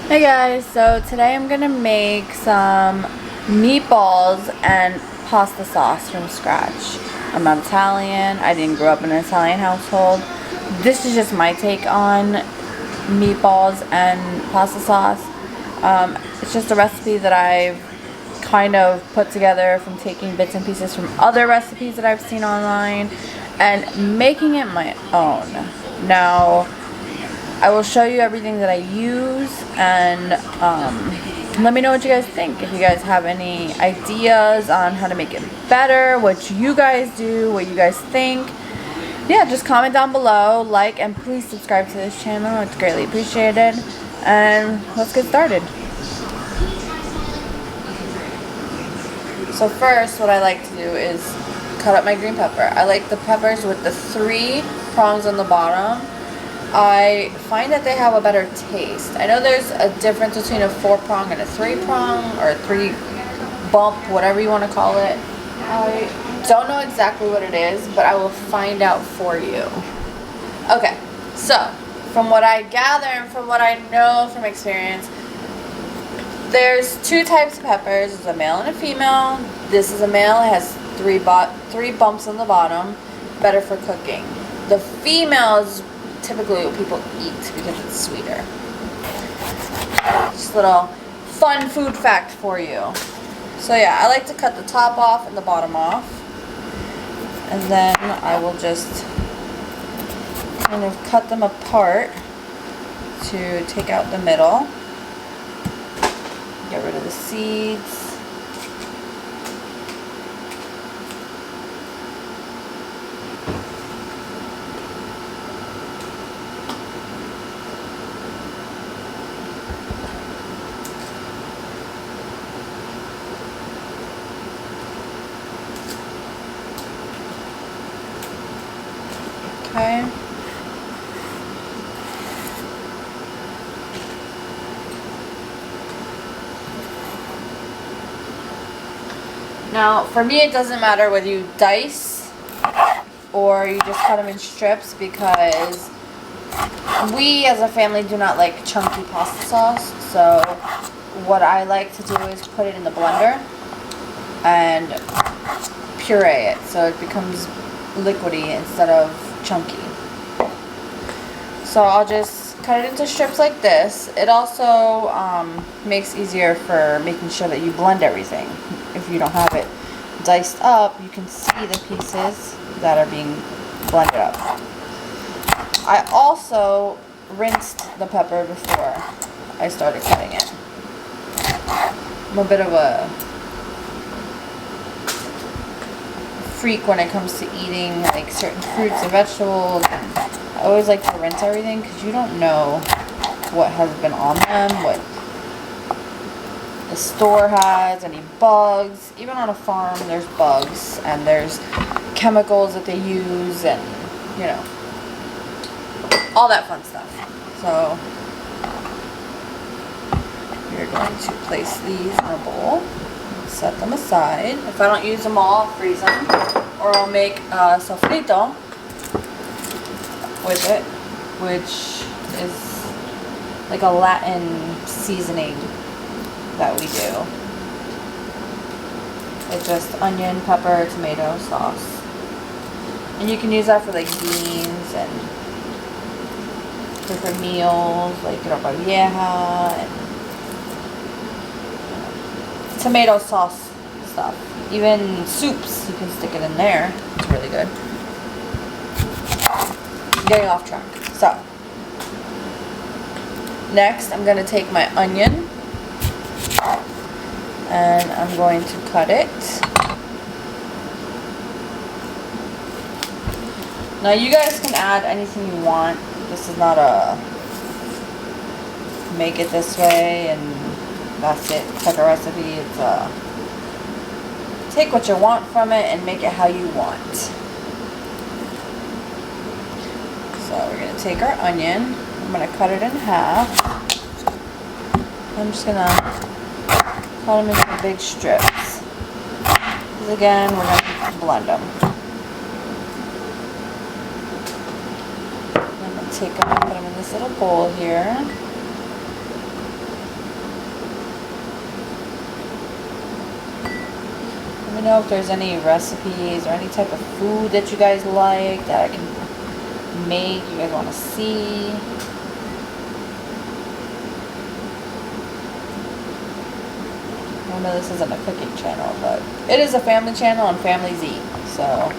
Hey guys, so today I'm gonna make some meatballs and pasta sauce from scratch. I'm not Italian, I didn't grow up in an Italian household. This is just my take on meatballs and pasta sauce. It's just a recipe that I've kind of put together from taking bits and pieces from other recipes that I've seen online and making it my own. Now, I will show you everything that I use and let me know what you guys think. If you guys have any ideas on how to make it better, what you guys do, what you guys think. Yeah, just comment down below, like, and please subscribe to this channel. It's greatly appreciated. And let's get started. So first, what I like to do is cut up my green pepper. I like the peppers with the 3 prongs on the bottom. I find that they have a better taste. I know there's a difference between a 4-prong and a 3-prong, or a 3-bump, whatever you want to call it. I don't know exactly what it is, but I will find out for you. Okay, so from what I gather and from what I know from experience, there's 2 types of peppers. There's a male and a female. This is a male. It has 3 bumps on the bottom. Better for cooking. The female is typically what people eat because it's sweeter. Just a little fun food fact for you. So yeah, I like to cut the top off and the bottom off. And then I will just kind of cut them apart to take out the middle. Get rid of the seeds. Okay. Now, for me, it doesn't matter whether you dice or you just cut them in strips, because we as a family do not like chunky pasta sauce. So what I like to do is put it in the blender and puree it so it becomes liquidy instead of chunky. So I'll just cut it into strips like this. It also makes easier for making sure that you blend everything. If you don't have it diced up, you can see the pieces that are being blended up. I also rinsed the pepper before I started cutting it. I'm a bit of a freak when it comes to eating like certain fruits and vegetables. I always like to rinse everything because you don't know what has been on them, what the store has, any bugs. Even on a farm there's bugs and there's chemicals that they use and, you know, all that fun stuff. So we're going to place these in a bowl, set them aside. If I don't use them all, I'll freeze them, or I'll make sofrito with it, which is like a Latin seasoning that we do. It's just onion, pepper, tomato sauce. And you can use that for like beans and different meals, like ropa vieja and tomato sauce stuff. Even soups, you can stick it in there. It's really good. Getting off track. So, next I'm going to take my onion and I'm going to cut it. Now you guys can add anything you want. This is not a make it this way and that's it. It's like a recipe. It's a take what you want from it and make it how you want. So we're going to take our onion. I'm going to cut it in half. I'm just going to cut them into big strips. Because again, we're going to blend them. I'm going to take them and put them in this little bowl here. know if there's any recipes or any type of food that you guys like that I can make, you guys want to see. I know this isn't a cooking channel, but it is a family channel and families eat, so.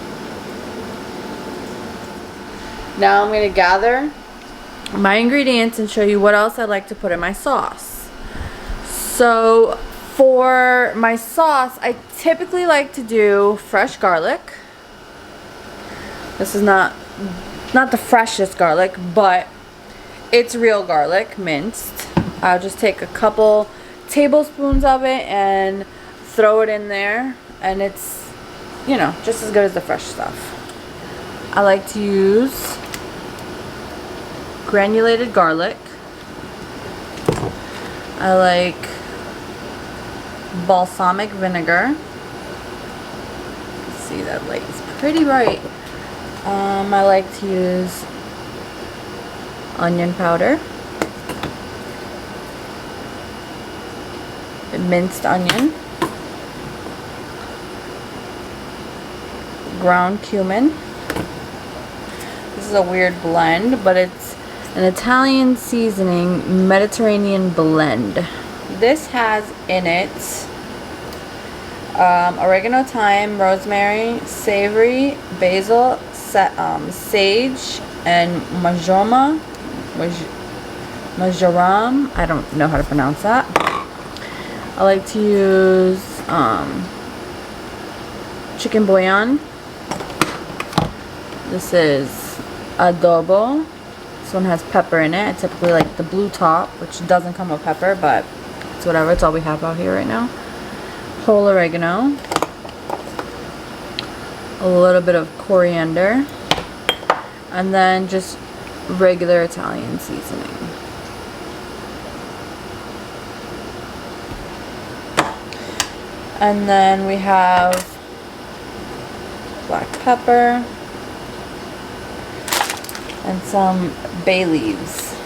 Now I'm going to gather my ingredients and show you what else I like to put in my sauce. So for my sauce, I typically like to do fresh garlic. This is not the freshest garlic, but it's real garlic, minced. I'll just take a couple tablespoons of it and throw it in there, and it's, you know, just as good as the fresh stuff. I like to use granulated garlic. I like balsamic vinegar. See, that light is pretty bright. I like to use onion powder, minced onion, ground cumin. This is a weird blend, but it's an Italian seasoning Mediterranean blend. This has in it oregano, thyme, rosemary, savory, basil, sage, and marjoram. I don't know how to pronounce that. I like to use chicken bouillon. This is adobo. This one has pepper in it. I typically like the blue top, which doesn't come with pepper, but it's whatever. It's all we have out here right now. Whole oregano. A little bit of coriander. And then just regular Italian seasoning. And then we have black pepper and some bay leaves.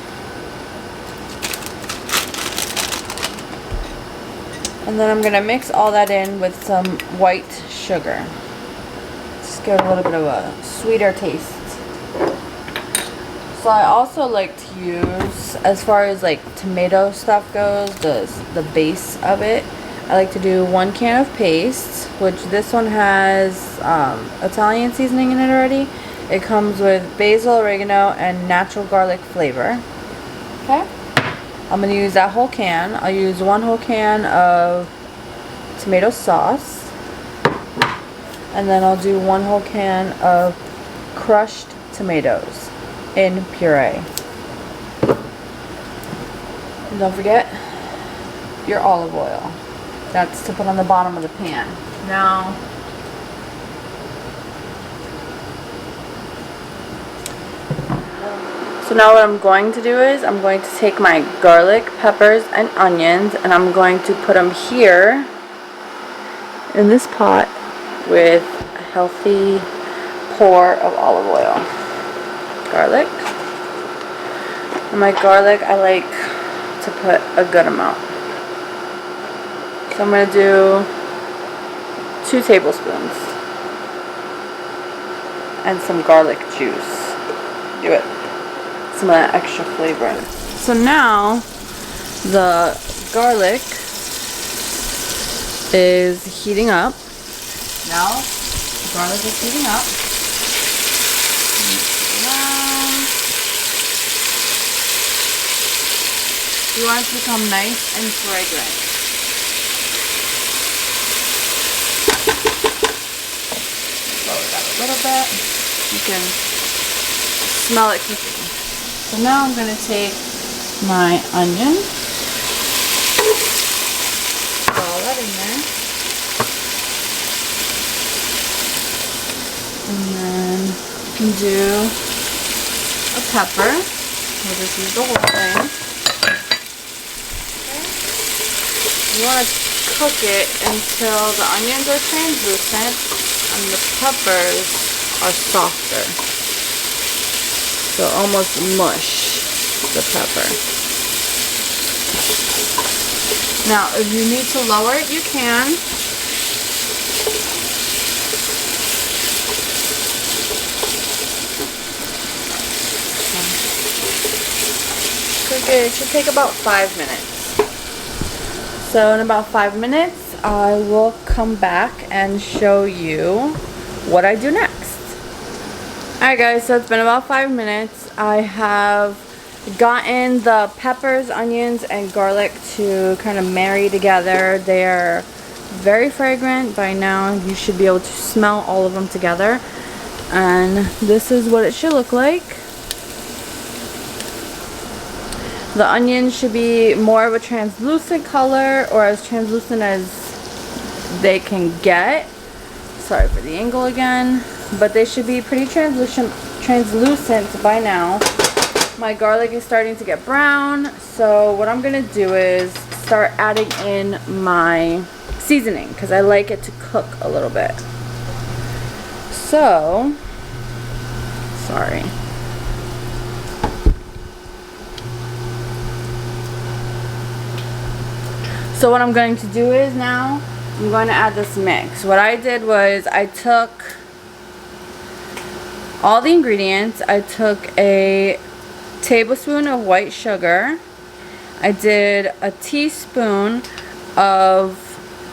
And then I'm going to mix all that in with some white sugar. Just give it a little bit of a sweeter taste. So I also like to use, as far as like tomato stuff goes, the base of it, I like to do 1 can of paste, which this one has Italian seasoning in it already. It comes with basil, oregano, and natural garlic flavor. Okay? I'm going to use that whole can. I'll use 1 whole can of tomato sauce. And then I'll do 1 whole can of crushed tomatoes in puree. And don't forget your olive oil. That's to put on the bottom of the pan. Now, so now what I'm going to do is I'm going to take my garlic, peppers, and onions, and I'm going to put them here in this pot with a healthy pour of olive oil. Garlic. And my garlic, I like to put a good amount. So I'm going to do 2 tablespoons and some garlic juice. Give it some of that extra flavor. So now the garlic is heating up. Now the garlic is heating up. You want it to become nice and fragrant. Lower that a little bit. You can smell it cooking. So now I'm going to take my onion, put all that in there, and then you can do a pepper. We'll just use the whole thing. You want to cook it until the onions are translucent and the peppers are softer. So almost mush the pepper. Now, if you need to lower it, you can. It should take about 5 minutes. So in about 5 minutes, I will come back and show you what I do next. Alright guys, so it's been about 5 minutes. I have gotten the peppers, onions, and garlic to kind of marry together. They're very fragrant. By now you should be able to smell all of them together. And this is what it should look like. The onions should be more of a translucent color, or as translucent as they can get. Sorry for the angle again. But they should be pretty translucent by now. My garlic is starting to get brown. So what I'm going to do is start adding in my seasoning, because I like it to cook a little bit. So, sorry. So what I'm going to do is now, I'm going to add this mix. What I did was I took all the ingredients. I took a tablespoon of white sugar. I did a teaspoon of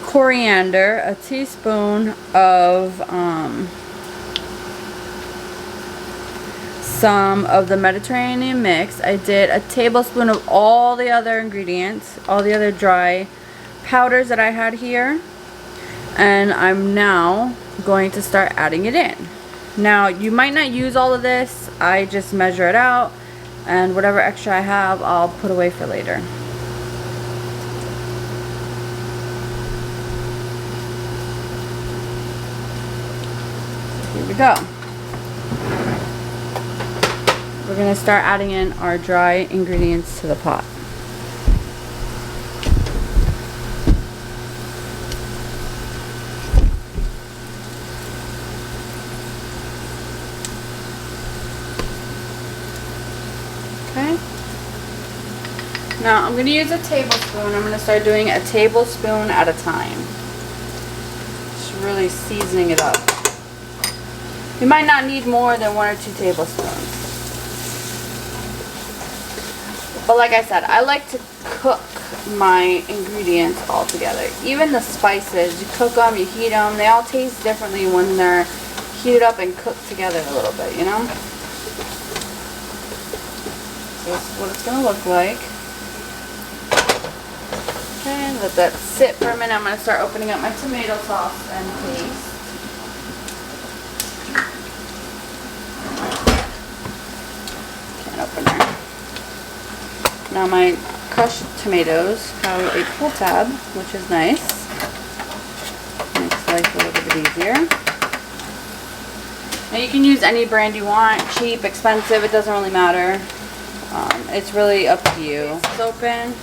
coriander, a teaspoon of some of the Mediterranean mix. I did a tablespoon of all the other ingredients, all the other dry powders that I had here, and I'm now going to start adding it in. Now you might not use all of this. I just measure it out, and whatever extra I have I'll put away for later. Here we go. We're going to start adding in our dry ingredients to the pot. Okay. Now I'm going to use a tablespoon. I'm going to start doing a tablespoon at a time. Just really seasoning it up. You might not need more than 1 or 2 tablespoons. But like I said, I like to cook my ingredients all together. Even the spices, you cook them, you heat them. They all taste differently when they're heated up and cooked together a little bit, you know? So this is what it's going to look like. Okay, let that sit for a minute. I'm going to start opening up my tomato sauce and paste. Can opener. Now my crushed tomatoes have a pull tab, which is nice. Makes life a little bit easier. Now you can use any brand you want, cheap, expensive, it doesn't really matter. It's really up to you. It's open.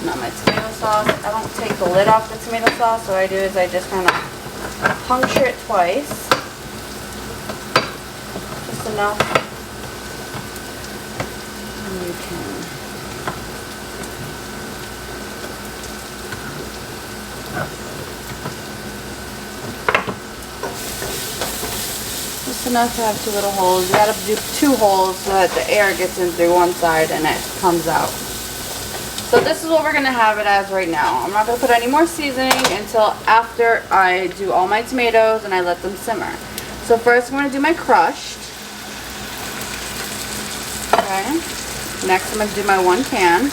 Now my tomato sauce. I don't take the lid off the tomato sauce. What I do is I just kind of puncture it twice. Just enough. And you can just enough to have 2 little holes. You gotta do 2 holes so that the air gets in through one side and it comes out. So this is what we're gonna have it as right now. I'm not gonna put any more seasoning until after I do all my tomatoes and I let them simmer. So first I'm gonna do my crushed. Okay. Next I'm gonna do my 1 can.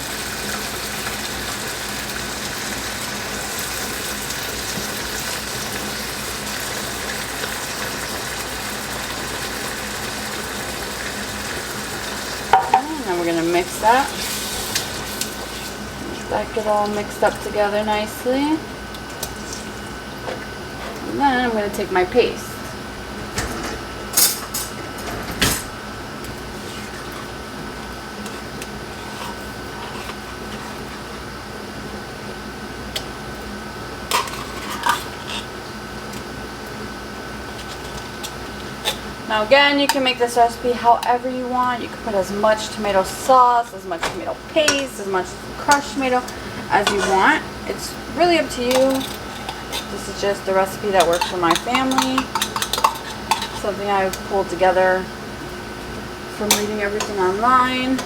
We're going to mix that. Let that get all mixed up together nicely. And then I'm going to take my paste. Now again, you can make this recipe however you want. You can put as much tomato sauce, as much tomato paste, as much crushed tomato as you want. It's really up to you. This is just the recipe that works for my family. Something I've pulled together from reading everything online.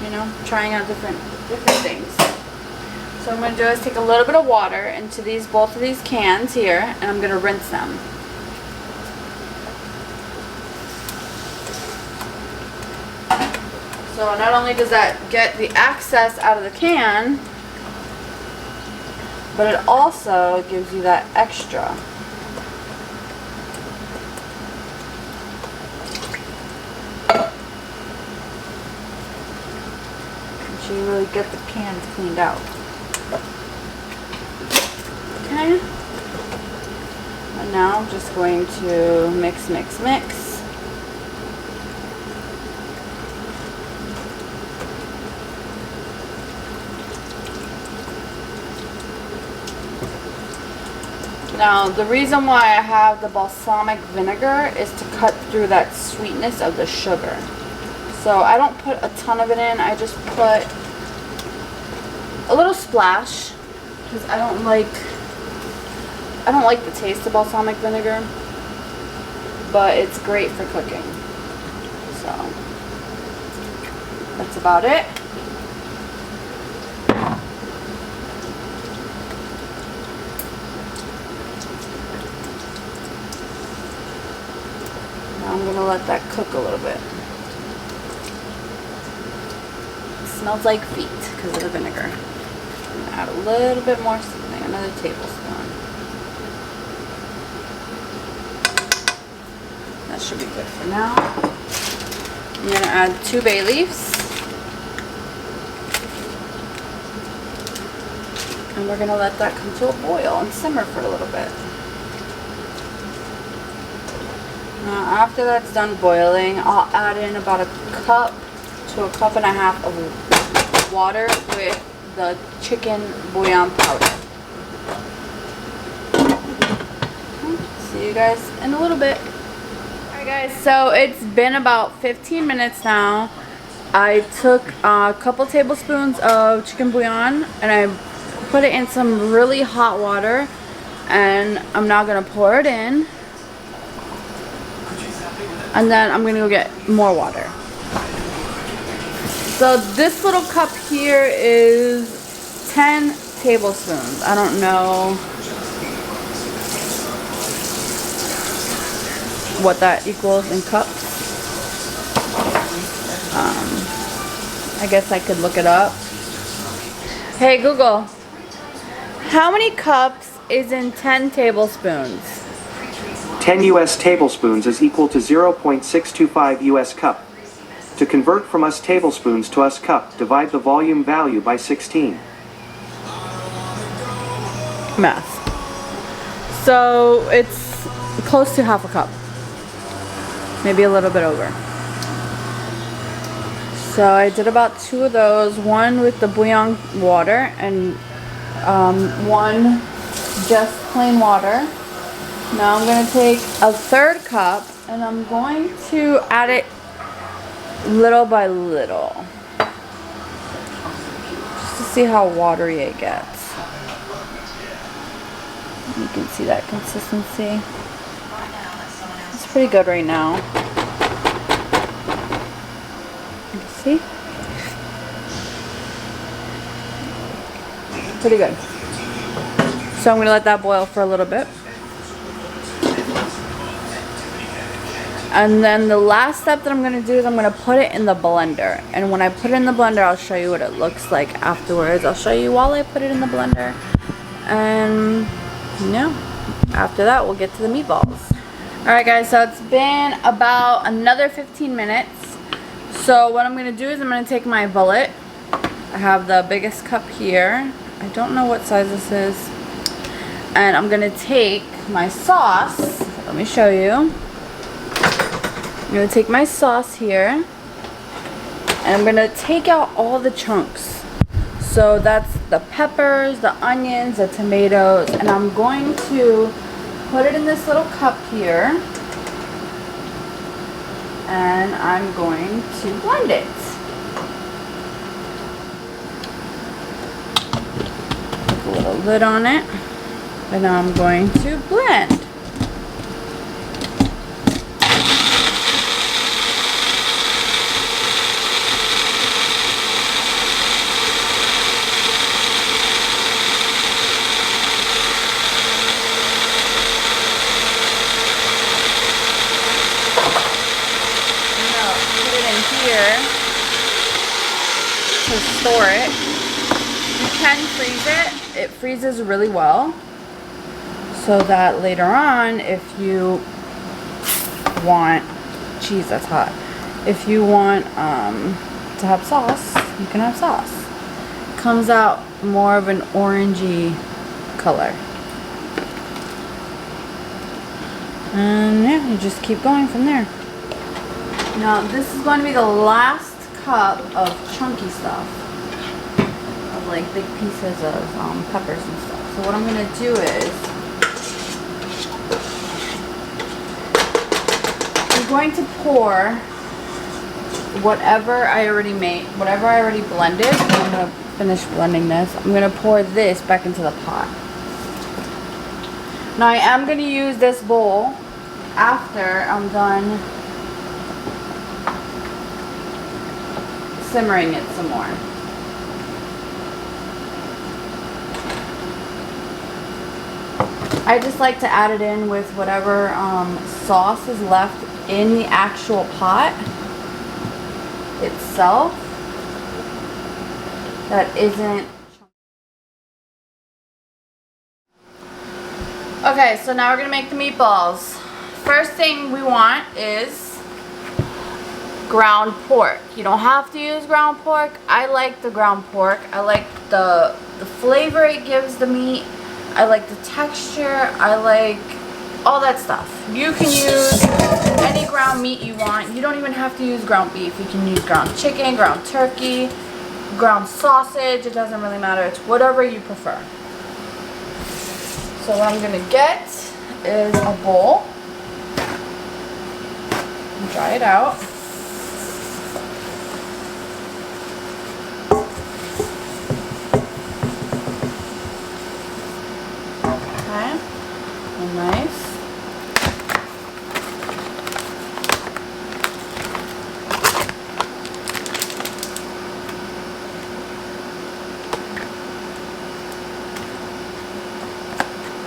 you know, trying out different things. So what I'm going to do is take a little bit of water into both of these cans here, and I'm going to rinse them. So not only does that get the excess out of the can, but it also gives you that extra. So you really get the cans cleaned out. Okay. And now I'm just going to mix, mix, mix. Now, the reason why I have the balsamic vinegar is to cut through that sweetness of the sugar. So I don't put a ton of it in, I just put a little splash because I don't like the taste of balsamic vinegar, but it's great for cooking. So that's about it. I'm going to let that cook a little bit. It smells like feet because of the vinegar. I'm going to add a little bit more seasoning, another tablespoon. That should be good for now. I'm going to add 2 bay leaves. And we're going to let that come to a boil and simmer for a little bit. Now, after that's done boiling, I'll add in about a cup to a cup and a half of water with the chicken bouillon powder. See you guys in a little bit. Alright guys, so it's been about 15 minutes now. I took a couple tablespoons of chicken bouillon and I put it in some really hot water, and I'm now going to pour it in. And then I'm going to go get more water. So this little cup here is 10 tablespoons. I don't know what that equals in cups. I guess I could look it up. Hey Google, how many cups is in 10 tablespoons? 10 U.S. tablespoons is equal to 0.625 U.S. cup. To convert from US tablespoons to US cup, divide the volume value by 16. Math. So it's close to half a cup. Maybe a little bit over. So I did about 2 of those. One with the bouillon water and one just plain water. Now I'm going to take a 3rd cup and I'm going to add it little by little. Just to see how watery it gets. You can see that consistency. It's pretty good right now. You can see? Pretty good. So I'm going to let that boil for a little bit. And then the last step that I'm going to do is I'm going to put it in the blender. And when I put it in the blender, I'll show you what it looks like afterwards. I'll show you while I put it in the blender. And yeah, after that, we'll get to the meatballs. Alright guys, so it's been about another 15 minutes. So what I'm going to do is I'm going to take my bullet. I have the biggest cup here. I don't know what size this is. And I'm going to take my sauce. Let me show you. I'm going to take my sauce here, and I'm going to take out all the chunks. So that's the peppers, the onions, the tomatoes, and I'm going to put it in this little cup here, and I'm going to blend it. Put a little lid on it, and now I'm going to blend. to store it. You can freeze it. It freezes really well. So that later on, if you want, geez, that's hot. If you want to have sauce, you can have sauce. It comes out more of an orangey color. And yeah, you just keep going from there. Now this is going to be the last cup of chunky stuff, of like big pieces of peppers and stuff. So what I'm going to do is, I'm going to pour whatever I already made, whatever I already blended. I'm going to finish blending this. I'm going to pour this back into the pot. Now I am going to use this bowl after I'm done simmering it some more. I just like to add it in with whatever sauce is left in the actual pot itself that isn't. Okay, so now we're gonna make the meatballs. First thing we want is ground pork. You don't have to use ground pork. I like the ground pork. I like the flavor it gives the meat. I like the texture. I like all that stuff. You can use any ground meat you want. You don't even have to use ground beef. You can use ground chicken, ground turkey, ground sausage. It doesn't really matter. It's whatever you prefer. So what I'm going to get is a bowl. Dry it out. Okay. Nice.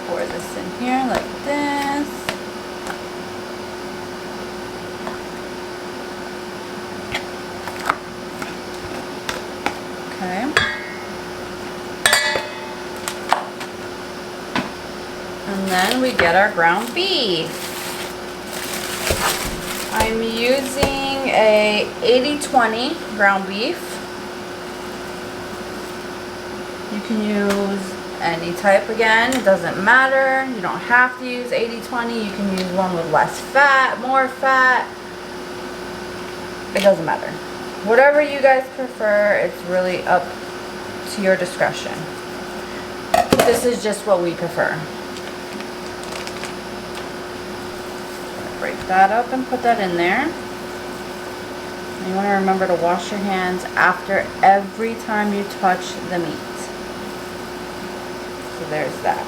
Pour this in here like this. Okay. And then we get our ground beef. I'm using a 80-20 ground beef. You can use any type again, it doesn't matter. You don't have to use 80-20. You can use one with less fat, more fat. It doesn't matter. Whatever you guys prefer, it's really up to your discretion. This is just what we prefer. Break that up and put that in there. And you want to remember to wash your hands after every time you touch the meat. So there's that.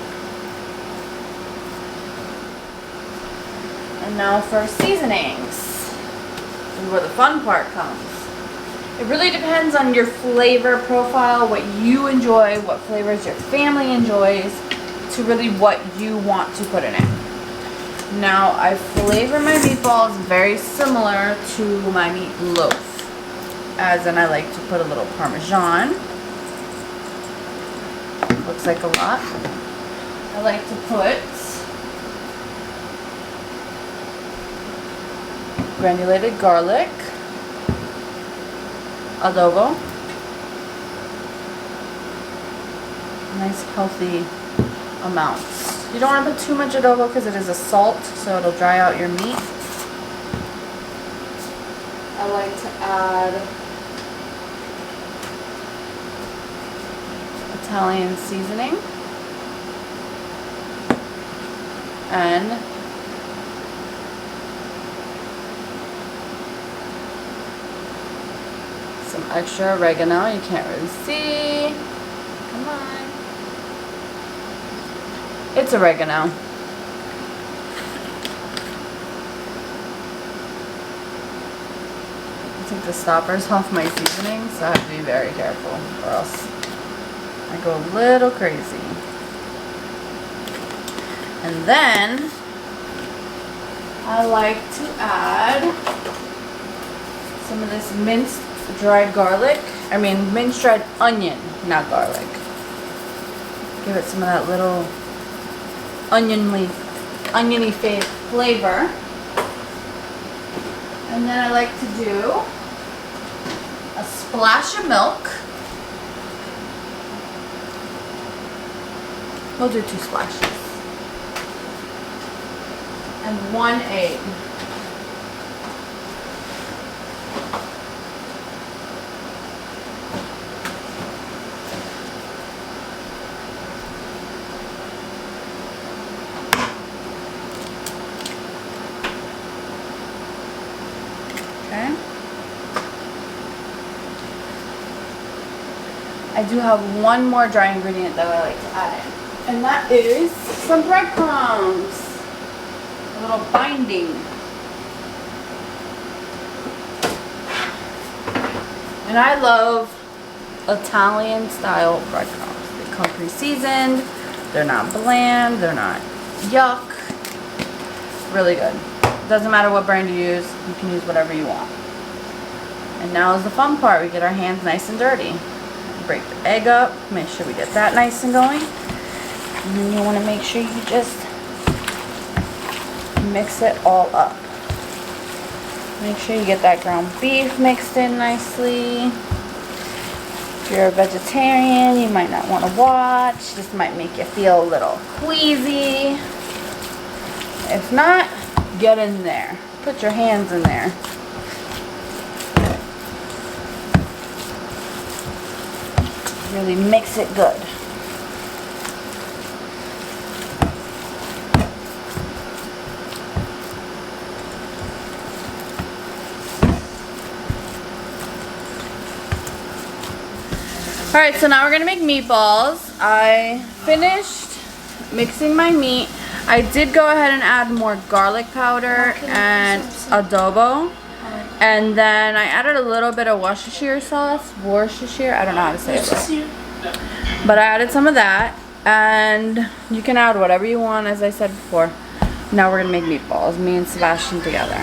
And now for seasonings. This is where the fun part comes. It really depends on your flavor profile, what you enjoy, what flavors your family enjoys, to really what you want to put in it. Now, I flavor my meatballs very similar to my meatloaf. As in, I like to put a little Parmesan. Looks like a lot. I like to put granulated garlic, adobo, nice healthy amounts. You don't want to put too much adobo because it is a salt, so it'll dry out your meat. I like to add Italian seasoning and some extra oregano. You can't really see. Come on. It's oregano. I take the stoppers off my seasoning, so I have to be very careful or else I go a little crazy. And then I like to add some of this minced dried garlic I mean minced red onion, not garlic. Give it some of that little oniony flavor. And then I like to do a splash of milk. We'll do 2 splashes. And 1 egg. Okay. I do have one more dry ingredient that I like to add in, and that is some breadcrumbs. A little binding. And I love Italian style breadcrumbs. They come pre-seasoned, they're not bland, they're not yuck. Really good. Doesn't matter what brand you use, you can use whatever you want. And now is the fun part. We get our hands nice and dirty. Break the egg up, make sure we get that nice and going. And then you want to make sure you just mix it all up. Make sure you get that ground beef mixed in nicely. If you're a vegetarian, you might not want to watch. This might make you feel a little queasy. If not, get in there. Put your hands in there. Really mix it good. Alright, so now we're going to make meatballs. I finished mixing my meat. I did go ahead and add more garlic powder and adobo. And then I added a little bit of Worcestershire sauce. Worcestershire? I don't know how to say it. But I added some of that. And you can add whatever you want, as I said before. Now we're going to make meatballs. Me and Sebastian together.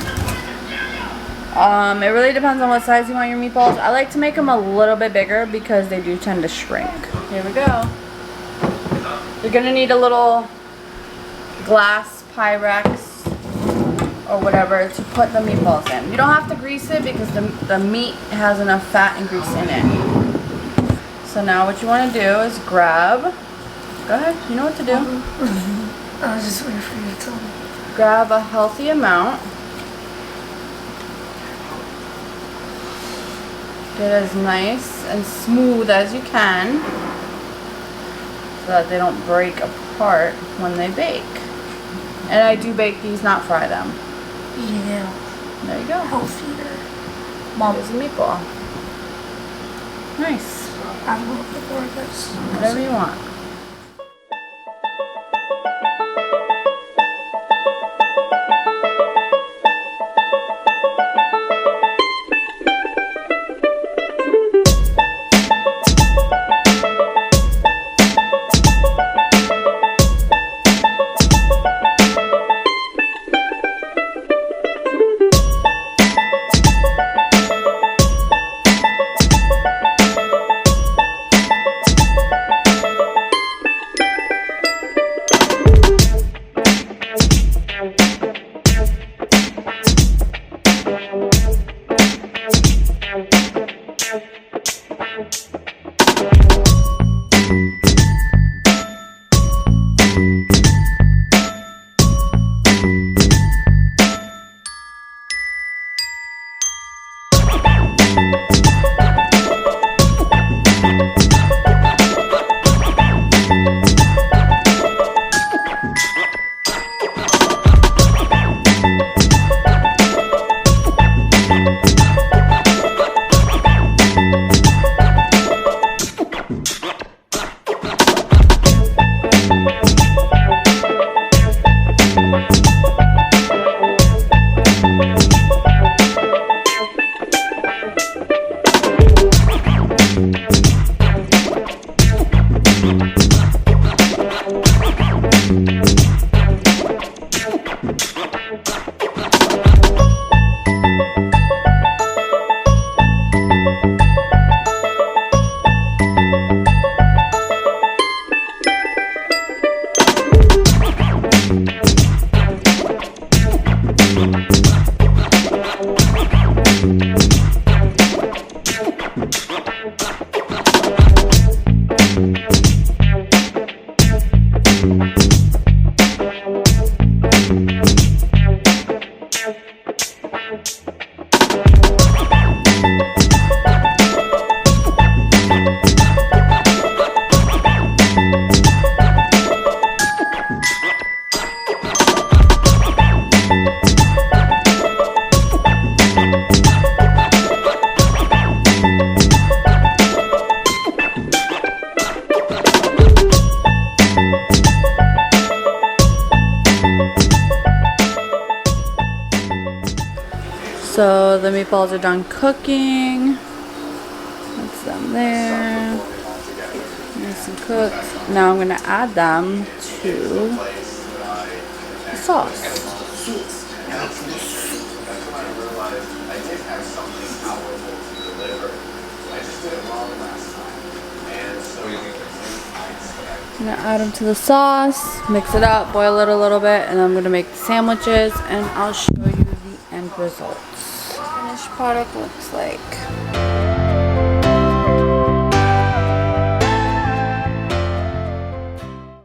It really depends on what size you want your meatballs. I like to make them a little bit bigger because they do tend to shrink. Here we go. You're going to need a little glass Pyrex or whatever to put the meatballs in. You don't have to grease it because the meat has enough fat and grease in it. So now what you want to do is grab, go ahead, you know what to do. I was just waiting for you to tell me. Grab a healthy amount. Get as nice and smooth as you can so that they don't break apart when they bake. And I do bake these, not fry them. Yeah. There you go. Healthier. There's a meatball. Nice. I don't know if the board is. Whatever you want. So the meatballs are done cooking. That's them there. Nice and cooked. Now I'm gonna add them to the sauce. I'm gonna add them to the sauce, mix it up, boil it a little bit, and I'm gonna make the sandwiches, and I'll show you the end results. Finished product looks like.